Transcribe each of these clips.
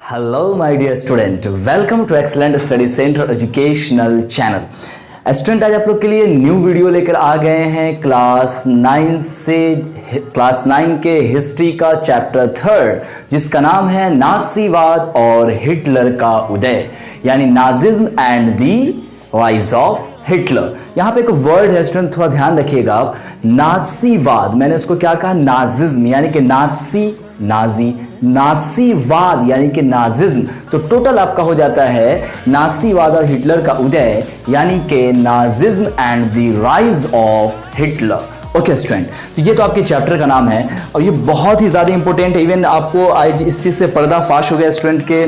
Hello my dear student, welcome to Excellent Study Center Educational Channel। Student आज आप लोग के लिए न्यू वीडियो लेकर आ गए हैं क्लास 9 के हिस्ट्री का चैप्टर 3 जिसका नाम है नाज़ीवाद और हिटलर का उदय, यानी Nazism and the rise of Hitler. यहाँ पे एक वर्ड है स्टूडेंट, थोड़ा ध्यान रखिएगा आप। नाज़ीवाद, मैंने उसको क्या कहा, नाजिज्म यानी कि नाज़ीवाद यानी कि नाजिज्म। तो टोटल आपका हो जाता है नाज़ीवाद और हिटलर का उदय, यानी कि Nazism and the rise of Hitler. Okay student, तो ये तो आपके चैप्टर का नाम है और ये बहुत ही ज़्यादा इंपॉर्टेंट है। इवन आपको आज इस चीज़ से पर्दाफाश हो गया स्टूडेंट के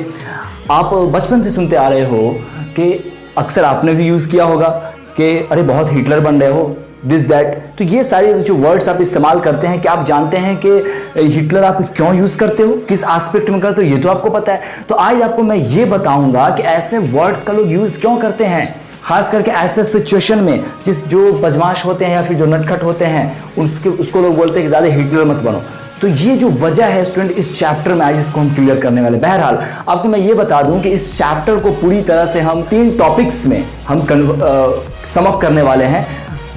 आप बचपन से सुनते आ रहे हो कि अक्सर आपने भी यूज़ किया होगा कि अरे बहुत हिटलर बन रहे हो, दिस दैट। तो ये सारे जो वर्ड्स आप इस्तेमाल करते हैं, कि आप जानते हैं कि हिटलर आप क्यों यूज़ करते हो, किस एस्पेक्ट में करते हो, ये तो आपको पता है। तो आज आपको मैं ये बताऊंगा कि ऐसे वर्ड्स का लोग यूज़ क्यों करते हैं, खास करके ऐसे सिचुएशन में जो बदमाश होते हैं या फिर जो नटखट होते हैं उसको लोग बोलते हैं कि ज़्यादा हिटलर मत बनो। तो ये जो वजह है स्टूडेंट, इस चैप्टर में आज इसको हम क्लियर करने वाले। बहरहाल आपको मैं ये बता दूं कि इस चैप्टर को पूरी तरह से हम 3 टॉपिक्स में हम समअप करने वाले हैं,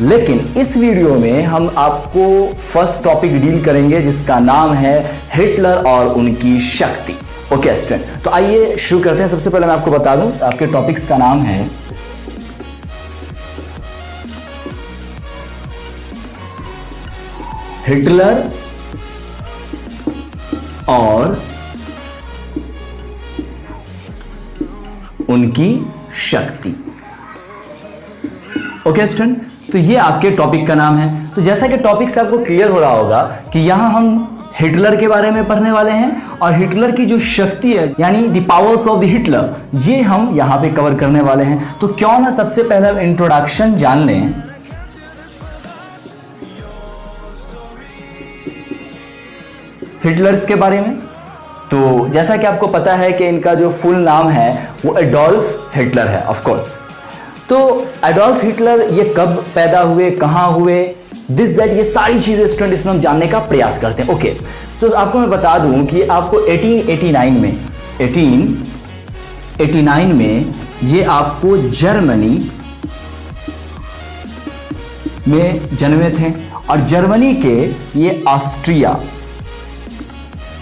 लेकिन इस वीडियो में हम आपको फर्स्ट टॉपिक डील करेंगे जिसका नाम है हिटलर और उनकी शक्ति। ओके स्टूडेंट, तो आइए शुरू करते हैं। सबसे पहले मैं आपको बता दूं आपके टॉपिक्स का नाम है हिटलर और उनकी शक्ति। ओके स्टूडेंट, तो ये आपके टॉपिक का नाम है। तो जैसा कि टॉपिक से आपको क्लियर हो रहा होगा कि यहां हम हिटलर के बारे में पढ़ने वाले हैं और हिटलर की जो शक्ति है यानी the powers of the Hitler, ये हम यहां पे कवर करने वाले हैं। तो क्यों ना सबसे पहले इंट्रोडक्शन जान लें हिटलर्स के बारे में। तो जैसा कि आपको पता है कि इनका जो फुल नाम है वो एडोल्फ हिटलर है ऑफ कोर्स। तो एडोल्फ हिटलर ये कब पैदा हुए, कहां हुए, दिस दैट, ये सारी चीजें स्टूडेंट इसमें हम जानने का प्रयास करते हैं। ओके, तो आपको मैं बता दूं कि आपको 1889 में ये आपको जर्मनी में जन्मे थे और जर्मनी के ये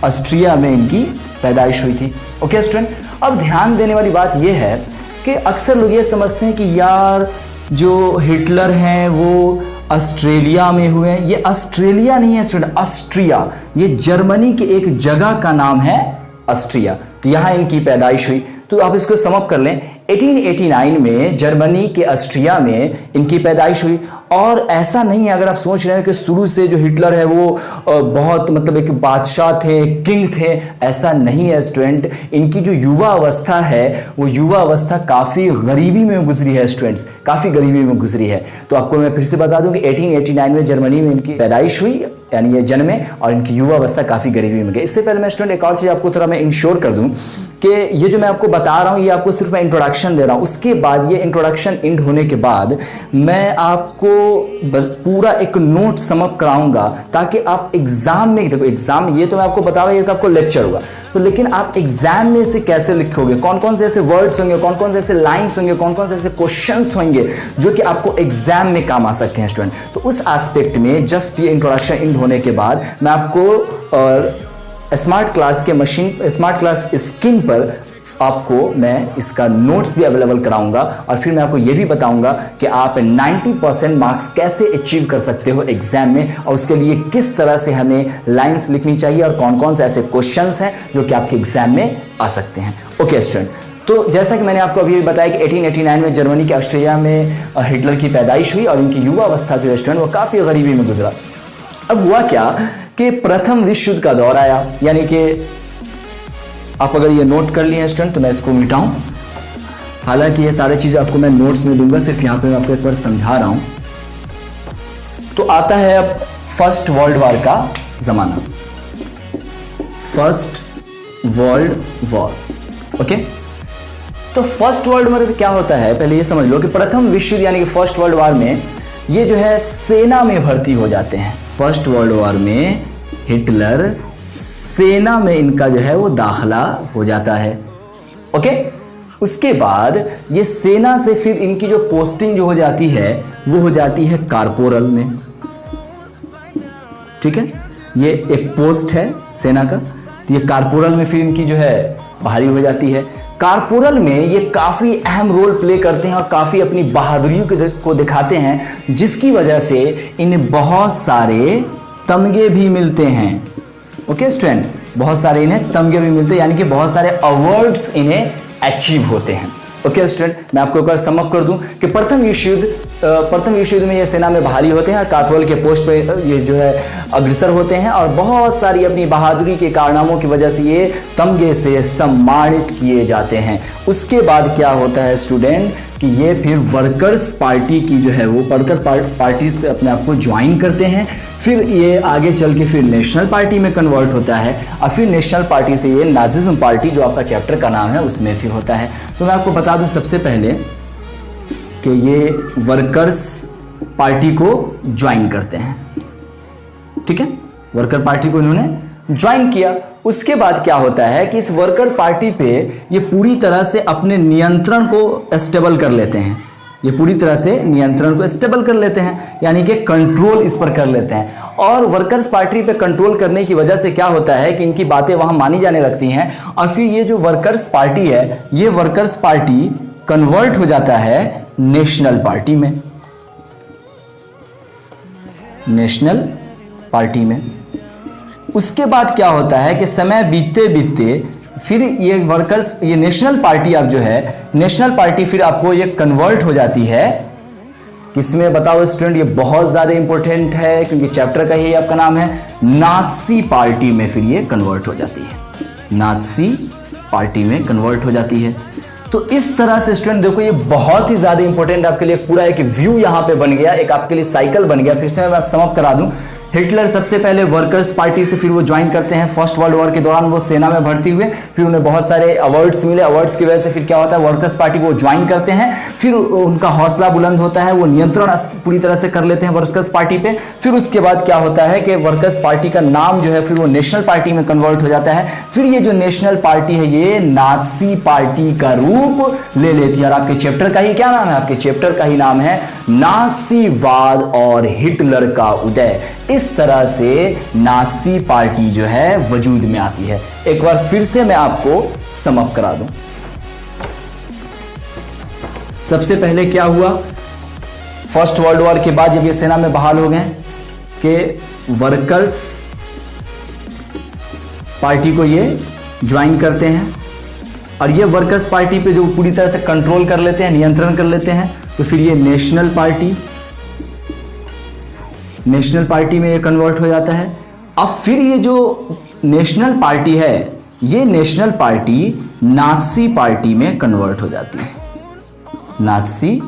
ऑस्ट्रिया में इनकी पैदाइश हुई थी। ओके स्टूडेंट, अब ध्यान देने वाली बात यह है कि अक्सर लोग ये समझते हैं कि यार जो हिटलर हैं वो ऑस्ट्रेलिया में हुए हैं। ये ऑस्ट्रेलिया नहीं है स्टूडेंट, ऑस्ट्रिया। ये जर्मनी की एक जगह का नाम है ऑस्ट्रिया, तो यहां इनकी पैदाइश हुई। तो आप इसको समअप कर लें, 1889 में जर्मनी के ऑस्ट्रिया में इनकी पैदाइश हुई। और ऐसा नहीं है, अगर आप सोच रहे हैं कि शुरू से जो हिटलर है वो बहुत मतलब एक बादशाह थे, किंग थे, ऐसा नहीं है स्टूडेंट। इनकी जो युवा अवस्था है वो युवा अवस्था काफ़ी गरीबी में गुजरी है स्टूडेंट्स, काफ़ी गरीबी में गुजरी है। तो आपको मैं फिर से बता दूं कि 1889 में जर्मनी में इनकी पैदाइश हुई, यानी ये जन्मे, और इनकी युवा अवस्था काफ़ी गरीबी में गई। इससे पहले मैं स्टूडेंट एक और चीज़ आपको थोड़ा मैं इंश्योर कर दूं कि ये जो मैं आपको बता रहा हूँ ये आपको सिर्फ मैं इंट्रोडक्शन दे रहा हूँ। उसके बाद ये इंट्रोडक्शन एंड होने के बाद मैं आपको बस पूरा एक नोट समअप कराऊंगा ताकि आप एग्जाम में, देखो एग्जाम ये तो मैं आपको बता रहा हूँ, ये तो आपको लेक्चर होगा, तो लेकिन आप एग्जाम में इसे कैसे लिखोगे, कौन कौन से ऐसे वर्ड्स होंगे, कौन कौन से ऐसे लाइन्स होंगे, कौन कौन से ऐसे क्वेश्चंस होंगे जो कि आपको एग्जाम में काम आ सकते हैं स्टूडेंट। तो उस एस्पेक्ट में जस्ट ये इंट्रोडक्शन एंड होने के बाद मैं आपको स्मार्ट क्लास स्क्रीन पर आपको मैं इसका नोट्स भी अवेलेबल कराऊंगा और फिर मैं आपको ये भी बताऊंगा कि आप 90% मार्क्स कैसे अचीव कर सकते हो एग्जाम में, और उसके लिए किस तरह से हमें लाइंस लिखनी चाहिए और कौन कौन से ऐसे क्वेश्चंस हैं जो कि आपके एग्जाम में आ सकते हैं। ओके स्टूडेंट, तो जैसा कि मैंने आपको अभी बताया कि 1889 में जर्मनी के ऑस्ट्रिया में हिटलर की पैदाइश हुई और इनकी युवा अवस्था जो है स्टूडेंट वो काफ़ी गरीबी में गुजरा। अब हुआ क्या कि प्रथम विश्व युद्ध का दौर आया, यानी कि आप अगर ये नोट कर लिए हैं स्टूडेंट तो मैं इसको मिटाऊं, हालांकि ये सारी चीज़ें आपको मैं नोट्स में दूंगा, सिर्फ यहाँ पे मैं आपको एक बार समझा रहा हूं। तो आता है अब फर्स्ट वर्ल्ड वॉर का जमाना, फर्स्ट वर्ल्ड वॉर। ओके, तो फर्स्ट वर्ल्ड वॉर में क्या होता है पहले ये समझ लो कि प्रथम विश्व युद्ध यानी कि फर्स्ट वर्ल्ड वॉर में ये जो है सेना में भर्ती हो जाते हैं। फर्स्ट वर्ल्ड वॉर में हिटलर सेना में इनका जो है वो दाखिला हो जाता है। ओके, उसके बाद ये सेना से फिर इनकी जो पोस्टिंग जो हो जाती है वो हो जाती है कारपोरल में। ठीक है, ये एक पोस्ट है सेना का, तो ये कारपोरल में फिर इनकी जो है बहाली हो जाती है। कारपोरल में ये काफ़ी अहम रोल प्ले करते हैं और काफ़ी अपनी बहादुरी को दिखाते हैं, जिसकी वजह से इन्हें बहुत सारे तमगे भी मिलते हैं। ओके स्टूडेंट, बहुत सारे इन्हें तमगे भी मिलते हैं, यानी कि बहुत सारे अवार्ड्स इन्हें अचीव होते हैं। ओके स्टूडेंट, मैं आपको एक बार समअप कर दूं कि प्रथम विश्व युद्ध में ये सेना में बहाली होते हैं, कारपोरल के पोस्ट पे ये जो है अग्रसर होते हैं और बहुत सारी अपनी बहादुरी के कारनामों की वजह से ये तमगे से सम्मानित किए जाते हैं। उसके बाद क्या होता है स्टूडेंट कि ये फिर वर्कर्स पार्टी की जो है वो वर्कर पार्टी से अपने आप को ज्वाइन करते हैं, फिर ये आगे चल के फिर नेशनल पार्टी में कन्वर्ट होता है और फिर नेशनल पार्टी से ये नाजिज्म पार्टी, जो आपका चैप्टर का नाम है, उसमें फिर होता है। तो मैं आपको बता दूं सबसे पहले कि ये वर्कर्स पार्टी को ज्वाइन करते हैं। ठीक है, वर्कर पार्टी को इन्होंने ज्वाइन किया। उसके बाद क्या होता है कि इस वर्कर पार्टी पे ये पूरी तरह से अपने नियंत्रण को स्टेबल कर लेते हैं, ये पूरी तरह से नियंत्रण को स्टेबल कर लेते हैं, यानी कि कंट्रोल इस पर कर लेते हैं। और वर्कर्स पार्टी पे कंट्रोल करने की वजह से क्या होता है कि इनकी बातें वहां मानी जाने लगती हैं और फिर ये जो वर्कर्स पार्टी है, ये वर्कर्स पार्टी कन्वर्ट हो जाता है नेशनल पार्टी में, नेशनल पार्टी में। उसके बाद क्या होता है कि समय बीतते बीतते फिर ये वर्कर्स, ये नेशनल पार्टी आप जो है, नेशनल पार्टी फिर आपको ये कन्वर्ट हो जाती है किसमें बताओ स्टूडेंट, ये बहुत ज्यादा इंपॉर्टेंट है क्योंकि चैप्टर का ही आपका नाम है, नाज़ी पार्टी में फिर ये कन्वर्ट हो जाती है, नाज़ी पार्टी में कन्वर्ट हो जाती है। तो इस तरह से स्टूडेंट देखो, ये बहुत ही ज्यादा इंपॉर्टेंट आपके लिए पूरा एक व्यू यहां पे बन गया, एक आपके लिए साइकिल बन गया। फिर से मैं समअप करा दूं, हिटलर सबसे पहले वर्कर्स पार्टी से फिर वो ज्वाइन करते हैं फर्स्ट वर्ल्ड वॉर के दौरान, वो सेना में भर्ती हुए, फिर उन्हें बहुत सारे अवार्ड्स मिले, अवार्ड्स की वजह से फिर क्या होता है, वर्कर्स पार्टी को ज्वाइन करते हैं, फिर उनका हौसला बुलंद होता है, वो नियंत्रण पूरी तरह से कर लेते हैं वर्कर्स पार्टी पे। फिर उसके बाद क्या होता है कि वर्कर्स पार्टी का नाम जो है फिर वो नेशनल पार्टी में कन्वर्ट हो जाता है। फिर ये जो नेशनल पार्टी है ये नाज़ी पार्टी का रूप ले लेती है और आपके चैप्टर का ही क्या नाम है, आपके चैप्टर का ही नाम है नाज़ीवाद और हिटलर का उदय। इस तरह से नाज़ी पार्टी जो है वजूद में आती है। एक बार फिर से मैं आपको समअप करा दूं। सबसे पहले क्या हुआ, फर्स्ट वर्ल्ड वॉर के बाद जब ये सेना में बहाल हो गए कि वर्कर्स पार्टी को ये ज्वाइन करते हैं और ये वर्कर्स पार्टी पे जो पूरी तरह से कंट्रोल कर लेते हैं, नियंत्रण कर लेते हैं, तो फिर ये नेशनल पार्टी में ये कन्वर्ट हो जाता है। अब फिर ये जो नेशनल पार्टी है, ये नेशनल पार्टी नाज़ी पार्टी में कन्वर्ट हो जाती है, नाज़ी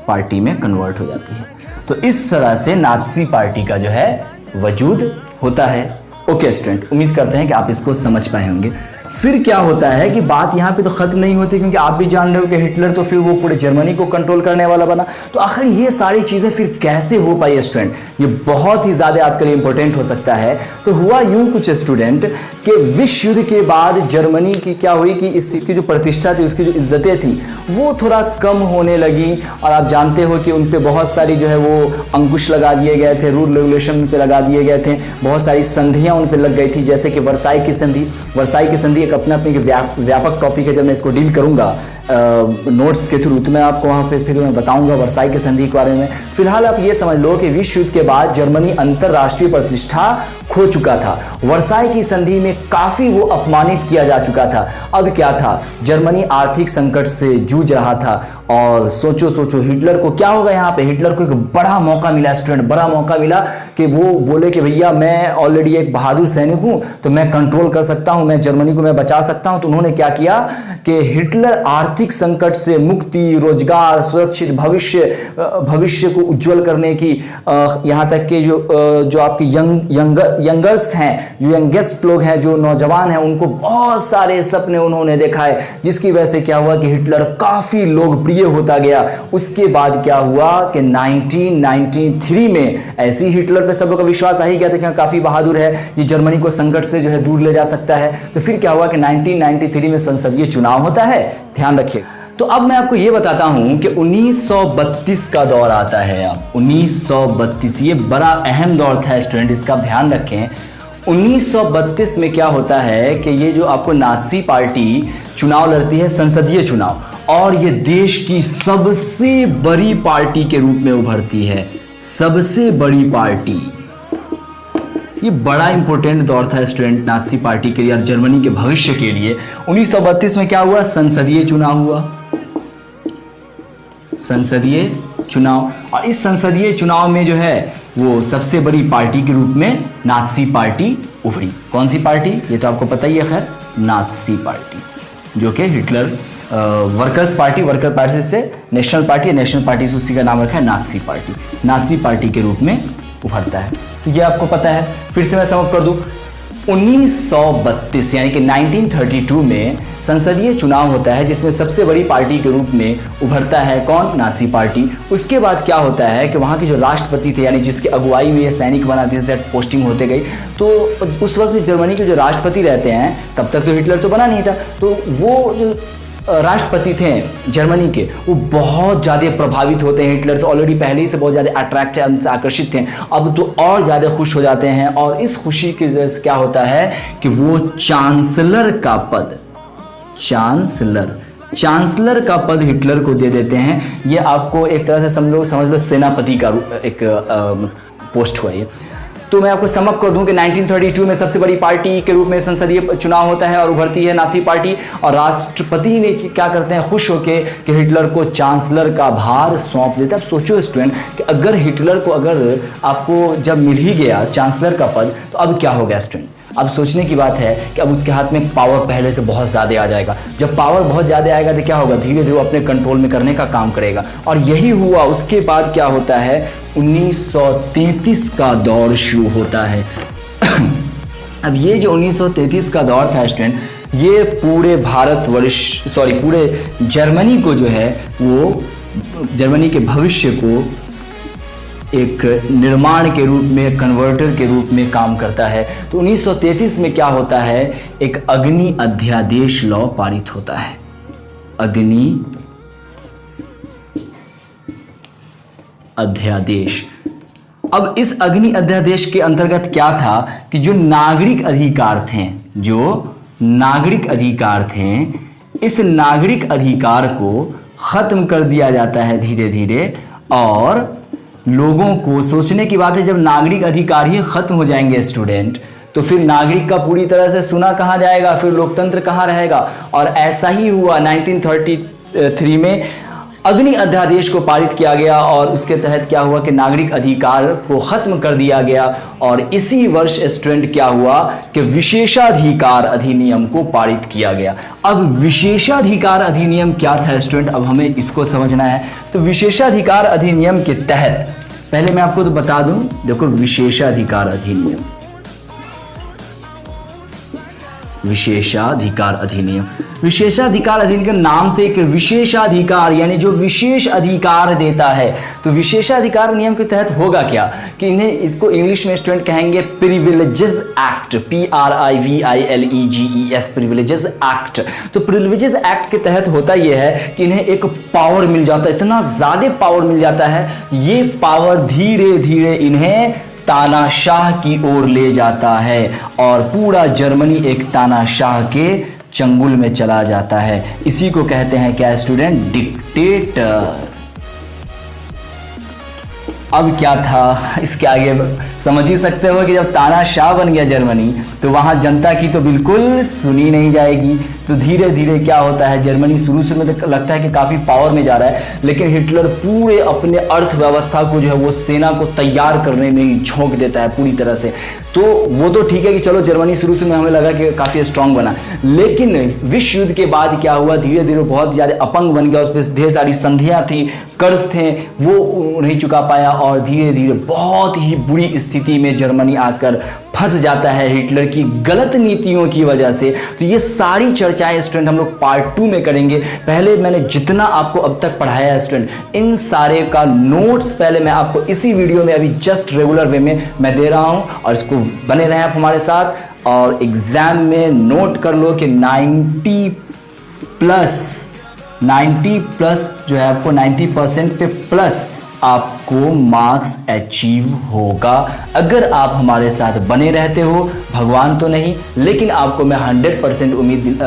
पार्टी में कन्वर्ट हो जाती है। तो इस तरह से नाज़ी पार्टी का जो है वजूद होता है। ओके स्टूडेंट, उम्मीद करते हैं कि आप इसको समझ पाए होंगे। फिर क्या होता है कि बात यहाँ पे तो खत्म नहीं होती, क्योंकि आप भी जान रहे हो कि हिटलर तो फिर वो पूरे जर्मनी को कंट्रोल करने वाला बना। तो आखिर ये सारी चीजें फिर कैसे हो पाई स्टूडेंट, ये बहुत ही ज्यादा आपके लिए इंपॉर्टेंट हो सकता है। तो हुआ यूं कुछ स्टूडेंट कि विश्व युद्ध के बाद जर्मनी की क्या हुई कि इसकी जो प्रतिष्ठा थी, उसकी जो इज्जतें थी, वो थोड़ा कम होने लगी। और आप जानते हो कि उन पे बहुत सारी जो है वो अंकुश लगा दिए गए थे, रूल रेगुलेशन उन पे लगा दिए गए थे, बहुत सारी संधियां उन पे लग गई थी, जैसे कि वर्साई की संधि। वर्साई की संधि एक अपना अपनी व्यापक टॉपिक है, जब मैं इसको डील करूंगा नोट्स के थ्रू तो मैं आपको वहां पे फिर मैं बताऊंगा वर्साई की संधि के बारे में। फिलहाल आप ये समझ लो कि विश्व युद्ध के बाद जर्मनी अंतरराष्ट्रीय प्रतिष्ठा खो चुका था। वर्साई की संधि में काफी वो अपमानित किया जा चुका था। अब क्या था, जर्मनी आर्थिक संकट से जूझ रहा था और सोचो हिटलर को क्या होगा, यहाँ पे हिटलर को एक बड़ा मौका मिला स्टूडेंट, बड़ा मौका मिला कि वो बोले कि भैया मैं ऑलरेडी एक बहादुर सैनिक हूं, तो मैं कंट्रोल कर सकता हूं, मैं जर्मनी को मैं बचा सकता हूं। तो उन्होंने क्या किया कि हिटलर आर्थिक संकट से मुक्ति, रोजगार, सुरक्षित भविष्य को उज्जवल करने की, यहां तक कि जो आपकी यंगर्स हैं, जो यंगेस्ट लोग हैं, जो नौजवान हैं, उनको बहुत सारे सपने उन्होंने देखा है, जिसकी वजह से क्या हुआ कि हिटलर काफी लोकप्रिय होता गया। उसके बाद क्या हुआ कि 1993 में ऐसी हिटलर पे सब लोग का विश्वास आ ही गया था कि काफी बहादुर है, ये जर्मनी को संकट से जो है दूर ले जा सकता है। तो फिर क्या हुआ कि 1993 में संसदीय चुनाव होता है, ध्यान रखिए। तो अब मैं आपको यह बताता हूं कि 1932 का दौर आता है। अब 1932 ये बड़ा अहम दौर था स्टूडेंट, इसका ध्यान रखें। 1932 में क्या होता है कि ये जो आपको नाज़ी पार्टी चुनाव लड़ती है, संसदीय चुनाव, और ये देश की सबसे बड़ी पार्टी के रूप में उभरती है, सबसे बड़ी पार्टी। ये बड़ा इंपॉर्टेंट दौर था स्टूडेंट नाज़ी पार्टी के लिए और जर्मनी के भविष्य के लिए। 1932 में क्या हुआ, संसदीय चुनाव हुआ, संसदीय चुनाव, और इस संसदीय चुनाव में जो है वो सबसे बड़ी पार्टी के रूप में नाज़ी पार्टी उभरी। कौन सी पार्टी, ये तो आपको पता ही है खैर, नाज़ी पार्टी, जो कि Hitler workers party, worker party से नेशनल पार्टी, नेशनल पार्टी से उसी का नाम रखा है नाज़ी पार्टी, नाज़ी पार्टी के रूप में उभरता है। तो ये आपको पता है। फिर से मैं समझ कर दूं, 1932 यानी कि 1932 में संसदीय चुनाव होता है, जिसमें सबसे बड़ी पार्टी के रूप में उभरता है कौन, नाज़ी पार्टी। उसके बाद क्या होता है कि वहाँ के जो राष्ट्रपति थे, यानी जिसकी अगुवाई में ये सैनिक बना, दिस दैट पोस्टिंग होते गई, तो उस वक्त जर्मनी के जो राष्ट्रपति रहते हैं, तब तक तो हिटलर तो बना नहीं था, तो वो जो राष्ट्रपति थे जर्मनी के, वो बहुत ज़्यादा प्रभावित होते हैं हिटलर से। ऑलरेडी पहले ही से बहुत ज़्यादा अट्रैक्ट है, उनसे आकर्षित थे, अब तो और ज़्यादा खुश हो जाते हैं। और इस खुशी की वजह से क्या होता है कि वो चांसलर का पद, चांसलर का पद हिटलर को दे देते हैं। ये आपको एक तरह से समझ लो सेनापति का एक पोस्ट हुआ ये। तो मैं आपको समअप कर दूं कि 1932 में सबसे बड़ी पार्टी के रूप में संसदीय चुनाव होता है और उभरती है नाज़ी पार्टी, और राष्ट्रपति ने क्या करते हैं, खुश होकर कि हिटलर को चांसलर का भार सौंप देता है। अब सोचो स्टूडेंट कि अगर हिटलर को, अगर आपको जब मिल ही गया चांसलर का पद, तो अब क्या हो गया स्टूडेंट। अब सोचने की बात है कि अब उसके हाथ में पावर पहले से बहुत ज़्यादा आ जाएगा। जब पावर बहुत ज़्यादा आएगा तो क्या होगा, धीरे धीरे वो अपने कंट्रोल में करने का काम करेगा, और यही हुआ। उसके बाद क्या होता है, 1933 का दौर शुरू होता है। अब ये जो 1933 का दौर था स्टूडेंट, ये पूरे पूरे जर्मनी को जो है वो जर्मनी के भविष्य को एक निर्माण के रूप में, कन्वर्टर के रूप में काम करता है। तो 1933 में क्या होता है, एक अग्नि अध्यादेश लॉ पारित होता है, अग्नि अध्यादेश। अब इस अग्नि अध्यादेश के अंतर्गत क्या था कि जो नागरिक अधिकार थे, इस नागरिक अधिकार को खत्म कर दिया जाता है धीरे धीरे। और लोगों को सोचने की बात है, जब नागरिक अधिकार ही खत्म हो जाएंगे स्टूडेंट, तो फिर नागरिक का पूरी तरह से सुना कहाँ जाएगा, फिर लोकतंत्र कहाँ रहेगा। और ऐसा ही हुआ। 1933 में अग्नि अध्यादेश को पारित किया गया और उसके तहत क्या हुआ कि नागरिक अधिकार को खत्म कर दिया गया। और इसी वर्ष स्टूडेंट क्या हुआ कि विशेषाधिकार अधिनियम को पारित किया गया। अब विशेषाधिकार अधिनियम क्या था स्टूडेंट, अब हमें इसको समझना है। तो विशेषाधिकार अधिनियम के तहत पहले मैं आपको तो बता दूं, देखो विशेषाधिकार अधिनियम, विशेषाधिकार अधिनियम, विशेषाधिकार अधिनियम के नाम से एक विशेषाधिकार यानी जो विशेष अधिकार देता है। तो विशेषाधिकार नियम के तहत होगा क्या कि इन्हें, इसको इंग्लिश में स्टूडेंट कहेंगे privileges act, PRIVILEGES, privileges act. तो प्रिविलेजेस एक्ट के तहत होता यह है कि इन्हें एक पावर मिल जाता है, इतना ज्यादा पावर मिल जाता है, ये पावर धीरे धीरे इन्हें तानाशाह की ओर ले जाता है और पूरा जर्मनी एक तानाशाह के चंगुल में चला जाता है। इसी को कहते हैं क्या स्टूडेंट, डिक्टेटर। अब क्या था, इसके आगे समझ ही सकते हो कि जब तानाशाह बन गया जर्मनी, तो वहां जनता की तो बिल्कुल सुनी नहीं जाएगी। तो धीरे धीरे क्या होता है, जर्मनी शुरू से में तो लगता है कि काफी पावर में जा रहा है, लेकिन हिटलर पूरे अपने अर्थव्यवस्था को जो है वो सेना को तैयार करने में ही झोंक देता है पूरी तरह से। तो वो तो ठीक है कि चलो जर्मनी शुरू से में हमें लगा कि काफी स्ट्रांग बना, लेकिन विश्व युद्ध के बाद क्या हुआ, धीरे धीरे बहुत ज्यादा अपंग बन गया। उस पर ढेर सारी संधियां थी, कर्ज थे, वो नहीं चुका पाया और धीरे धीरे बहुत ही बुरी स्थिति में जर्मनी आकर फंस जाता है हिटलर की गलत नीतियों की वजह से। तो ये सारी चर्चाएं स्टूडेंट हम लोग पार्ट 2 में करेंगे। पहले मैंने जितना आपको अब तक पढ़ाया है स्टूडेंट, इन सारे का नोट्स पहले मैं आपको इसी वीडियो में अभी जस्ट रेगुलर वे में मैं दे रहा हूं, और इसको बने रहें आप हमारे साथ और एग्जाम में नोट कर लो कि 90 प्लस जो है आपको 90% पे प्लस आपको मार्क्स अचीव होगा अगर आप हमारे साथ बने रहते हो। भगवान तो नहीं, लेकिन आपको मैं 100% उम्मीद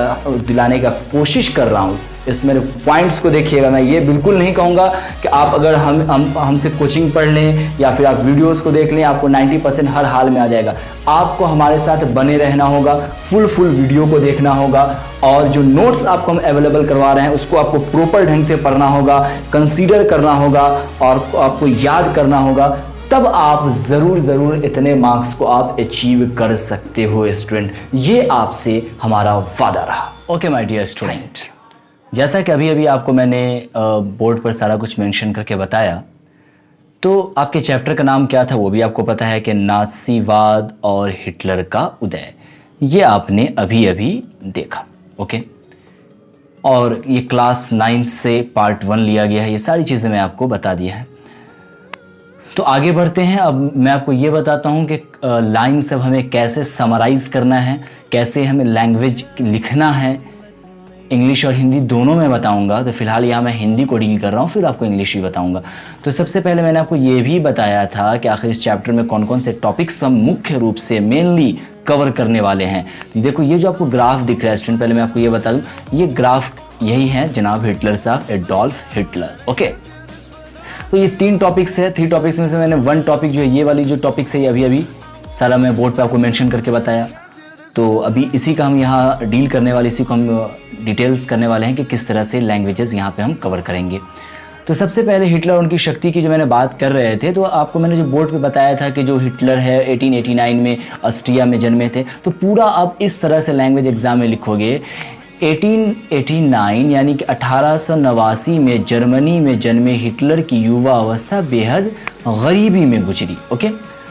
दिलाने का कोशिश कर रहा हूँ। इस मेरे पॉइंट्स को देखिएगा, मैं ये बिल्कुल नहीं कहूँगा कि आप अगर हमसे कोचिंग पढ़ लें या फिर आप वीडियोस को देख लें आपको 90% हर हाल में आ जाएगा। आपको हमारे साथ बने रहना होगा, फुल वीडियो को देखना होगा, और जो नोट्स आपको हम अवेलेबल करवा रहे हैं उसको आपको प्रॉपर ढंग से पढ़ना होगा, कंसीडर करना होगा और आपको याद करना होगा। तब आप ज़रूर इतने मार्क्स को आप अचीव कर सकते हो स्टूडेंट। ये आपसे हमारा वादा रहा। ओके माय डियर स्टूडेंट, जैसा कि अभी आपको मैंने बोर्ड पर सारा कुछ मेंशन करके बताया, तो आपके चैप्टर का नाम क्या था वो भी आपको पता है कि नाज़ीवाद और हिटलर का उदय। ये आपने अभी देखा। ओके, और ये क्लास 9 से पार्ट 1 लिया गया है। ये सारी चीज़ें मैं आपको बता दिया है। तो आगे बढ़ते हैं। अब मैं आपको ये बताता हूँ कि लाइन से हमें कैसे समराइज़ करना है, कैसे हमें लैंग्वेज लिखना है, इंग्लिश और हिंदी दोनों में बताऊंगा। तो फिलहाल यहाँ मैं हिंदी को डील कर रहा हूँ, फिर आपको इंग्लिश भी बताऊंगा। तो सबसे पहले मैंने आपको ये भी बताया था कि आखिर इस चैप्टर में कौन कौन से टॉपिक्स हम मुख्य रूप से मेनली कवर करने वाले हैं। तो देखो ये जो आपको ग्राफ दिख रहा है स्टूडेंट, पहले मैं आपको ये बता दूँ, ये ग्राफ यही है जनाब हिटलर साहब, एडोल्फ हिटलर। ओके, तो ये 3 टॉपिक्स है। 3 टॉपिक्स में से मैंने 1 टॉपिक जो है, ये वाली जो टॉपिक्स है, ये अभी सारा मैं बोर्ड पे आपको मेंशन करके बताया। तो अभी इसी का हम यहाँ डील करने वाले, इसी को हम डिटेल्स करने वाले हैं कि किस तरह से लैंग्वेजेस यहाँ पे हम कवर करेंगे। तो सबसे पहले हिटलर और उनकी शक्ति की जो मैंने बात कर रहे थे, तो आपको मैंने जो बोर्ड पे बताया था कि जो हिटलर है 1889 में ऑस्ट्रिया में जन्मे थे। तो पूरा आप इस तरह से लैंग्वेज एग्जाम में लिखोगे, 1889 यानी कि 1889 में जर्मनी में जन्मे हिटलर की युवा अवस्था बेहद गरीबी में गुजरी। ओके,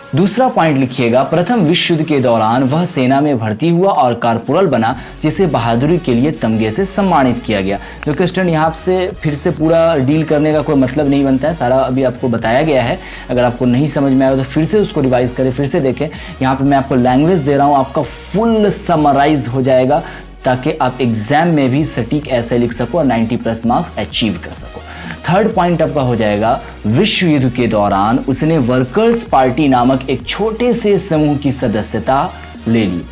दूसरा पॉइंट लिखिएगा, प्रथम विश्व युद्ध के दौरान वह सेना में भर्ती हुआ और कारपोरल बना, जिसे बहादुरी के लिए तमगे से सम्मानित किया गया। क्योंकि स्टूडेंट यहाँ से फिर से पूरा डील करने का कोई मतलब नहीं बनता है, सारा अभी आपको बताया गया है। अगर आपको नहीं समझ में आया तो फिर से उसको रिवाइज करें, फिर से देखें। यहाँ पे मैं आपको लैंग्वेज दे रहा हूँ, आपका फुल समराइज हो जाएगा ताकि आप एग्जाम में भी सटीक ऐसे लिख सको और 90+ मार्क्स अचीव कर सको। थर्ड पॉइंट आपका हो जाएगा, विश्व युद्ध के दौरान उसने वर्कर्स पार्टी नामक एक छोटे से समूह की सदस्यता ले ली।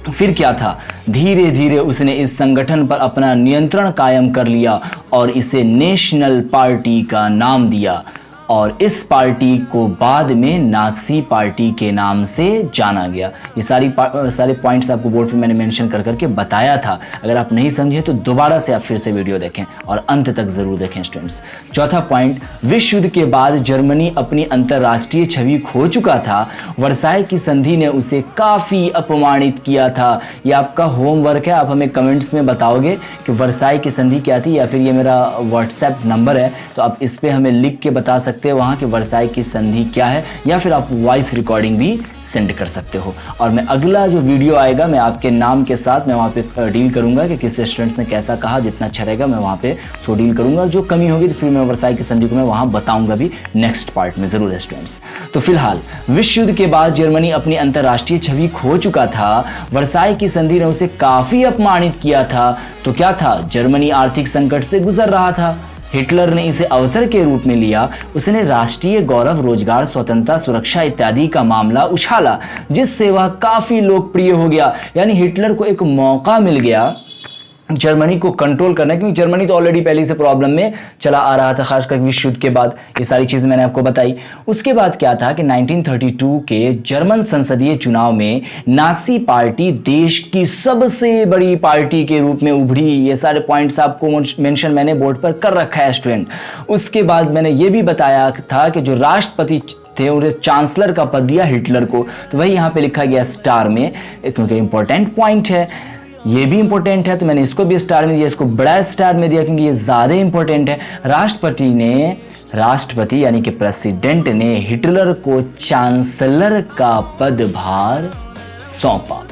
फिर क्या था, धीरे धीरे उसने इस संगठन पर अपना नियंत्रण कायम कर लिया और इसे नेशनल पार्टी का नाम दिया, और इस पार्टी को बाद में नाज़ी पार्टी के नाम से जाना गया। ये सारे पॉइंट्स आपको बोर्ड पे मैंने मेंशन कर करके बताया था। अगर आप नहीं समझे तो दोबारा से आप फिर से वीडियो देखें और अंत तक जरूर देखें स्टूडेंट्स। चौथा पॉइंट, विश्व युद्ध के बाद जर्मनी अपनी अंतर्राष्ट्रीय छवि खो चुका था। वर्साई की संधि ने उसे काफ़ी अपमानित किया था। ये आपका होमवर्क है, आप हमें कमेंट्स में बताओगे कि वर्साई की संधि क्या थी, या फिर ये मेरा व्हाट्सएप नंबर है तो आप इस पर हमें लिख के बता सकते हैं वहां कि वर्साई की संधि क्या है, या फिर आप वॉइस रिकॉर्डिंग भी सेंड कर सकते हो। और मैं अगला जो वीडियो आएगा मैं आपके नाम के साथ मैं वहां पे डील करूंगा कि किस स्टूडेंट्स ने कैसा कहा, जितना अच्छा रहेगा मैं वहां पे सो डील करूंगा। जो कमी होगी तो फिर मैं वर्साई की संधि को मैं वहां बताऊंगा भी नेक्स्ट पार्ट में जरूर स्टूडेंट्स। तो फिलहाल विश्व युद्ध के बाद जर्मनी अपनी अंतर्राष्ट्रीय छवि खो चुका था। वर्साई की संधि ने उसे काफी अपमानित किया था। तो क्या था, जर्मनी आर्थिक संकट से गुजर रहा था। हिटलर ने इसे अवसर के रूप में लिया। उसने राष्ट्रीय गौरव, रोजगार, स्वतंत्रता, सुरक्षा इत्यादि का मामला उछाला, जिससे वह काफी लोकप्रिय हो गया। यानी हिटलर को एक मौका मिल गया जर्मनी को कंट्रोल करना, क्योंकि जर्मनी तो ऑलरेडी पहले से प्रॉब्लम में चला आ रहा था, खासकर विश्व युद्ध के बाद। ये सारी चीज़ें मैंने आपको बताई। उसके बाद क्या था कि 1932 के जर्मन संसदीय चुनाव में नाज़ी पार्टी देश की सबसे बड़ी पार्टी के रूप में उभरी। ये सारे पॉइंट्स आपको मेंशन मैंने बोर्ड पर कर रखा है स्टूडेंट। उसके बाद मैंने ये भी बताया था कि जो राष्ट्रपति थे उन्हें चांसलर का पद दिया हिटलर को, तो वही यहाँ पे लिखा गया स्टार में, क्योंकि इंपॉर्टेंट पॉइंट है। ये भी इंपॉर्टेंट है तो मैंने इसको भी स्टार में दिया, इसको बड़ा स्टार में दिया क्योंकि ये ज़्यादा इंपॉर्टेंट है। राष्ट्रपति ने राष्ट्रपति यानी कि प्रेसिडेंट ने हिटलर को चांसलर का पदभार सौंपा।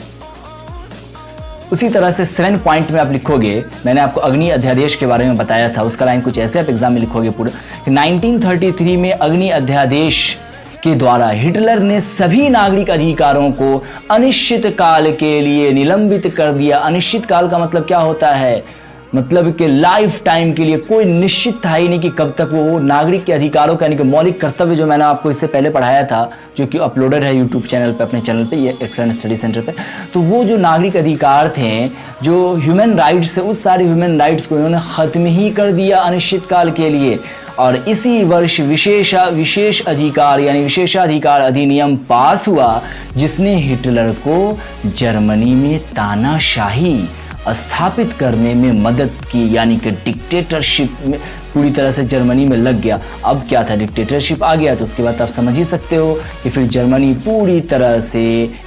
उसी तरह से 7 पॉइंट में आप लिखोगे, मैंने आपको अग्नि अध्यादेश के बारे में बताया था, उसका लाइन कुछ ऐसे आप एग्जाम में लिखोगे पूरा, 1933 में अग्नि अध्यादेश के द्वारा हिटलर ने सभी नागरिक अधिकारों को अनिश्चित काल के लिए निलंबित कर दिया। अनिश्चित काल का मतलब क्या होता है? मतलब कि लाइफ टाइम के लिए, कोई निश्चित था ही नहीं कि कब तक वो नागरिक के अधिकारों का यानी कि मौलिक कर्तव्य, जो मैंने आपको इससे पहले पढ़ाया था, जो कि अपलोडेड है यूट्यूब चैनल पे, अपने चैनल पे, ये एक्सेलेंट स्टडी सेंटर पे। तो वो जो नागरिक अधिकार थे, जो ह्यूमन राइट्स है, उस सारे ह्यूमन राइट्स को इन्होंने खत्म ही कर दिया अनिश्चित काल के लिए। और इसी वर्ष विशेष अधिकार यानी विशेषाधिकार अधिनियम पास हुआ, जिसने हिटलर को जर्मनी में तानाशाही स्थापित करने में मदद की, यानी कि डिक्टेटरशिप में पूरी तरह से जर्मनी में लग गया। अब क्या था, डिक्टेटरशिप आ गया, तो उसके बाद आप समझ ही सकते हो कि फिर जर्मनी पूरी तरह से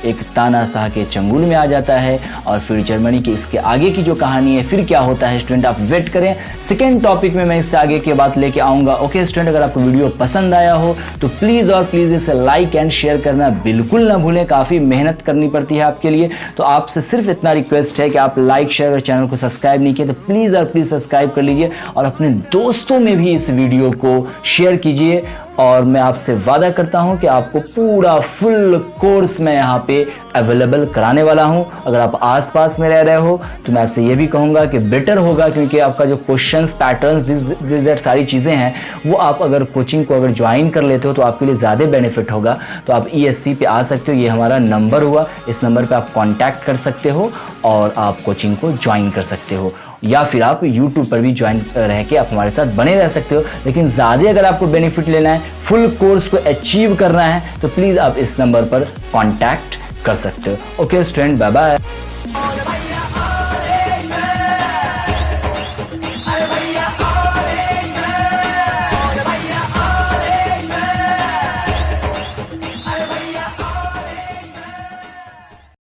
एक तानाशाह के चंगुल में आ जाता है। और फिर जर्मनी की इसके आगे की जो कहानी है, फिर क्या होता है स्टूडेंट, आप वेट करें। सेकेंड टॉपिक में मैं इससे आगे की बात लेके आऊँगा। ओके स्टूडेंट, अगर आपको वीडियो पसंद आया हो तो प्लीज़ और प्लीज़ इसे लाइक एंड शेयर करना बिल्कुल ना भूलें। काफ़ी मेहनत करनी पड़ती है आपके लिए, तो आपसे सिर्फ इतना रिक्वेस्ट है कि आप लाइक शेयर और चैनल को सब्सक्राइब नहीं किए तो प्लीज़ और प्लीज़ सब्सक्राइब कर लीजिए और अपने दोस्तों में भी इस वीडियो को शेयर कीजिए। और मैं आपसे वादा करता हूं कि आपको पूरा फुल कोर्स मैं यहाँ पे अवेलेबल कराने वाला हूं। अगर आप आसपास में रह रहे हो तो मैं आपसे ये भी कहूँगा कि बेटर होगा, क्योंकि आपका जो क्वेश्चंस पैटर्न्स दिस दैट सारी चीज़ें हैं, वो आप अगर कोचिंग को अगर ज्वाइन कर लेते हो तो आपके लिए ज़्यादा बेनिफिट होगा। तो आप ESC पे आ सकते हो, ये हमारा नंबर हुआ, इस नंबर पर आप कॉन्टैक्ट कर सकते हो और आप कोचिंग को ज्वाइन कर सकते हो। या फिर आप YouTube पर भी ज्वाइन रह के आप हमारे साथ बने रह सकते हो। लेकिन ज़्यादा अगर आपको बेनिफिट लेना है, फुल कोर्स को अचीव करना है, तो प्लीज़ आप इस नंबर पर कॉन्टैक्ट कर सकते हो। Okay student, bye bye.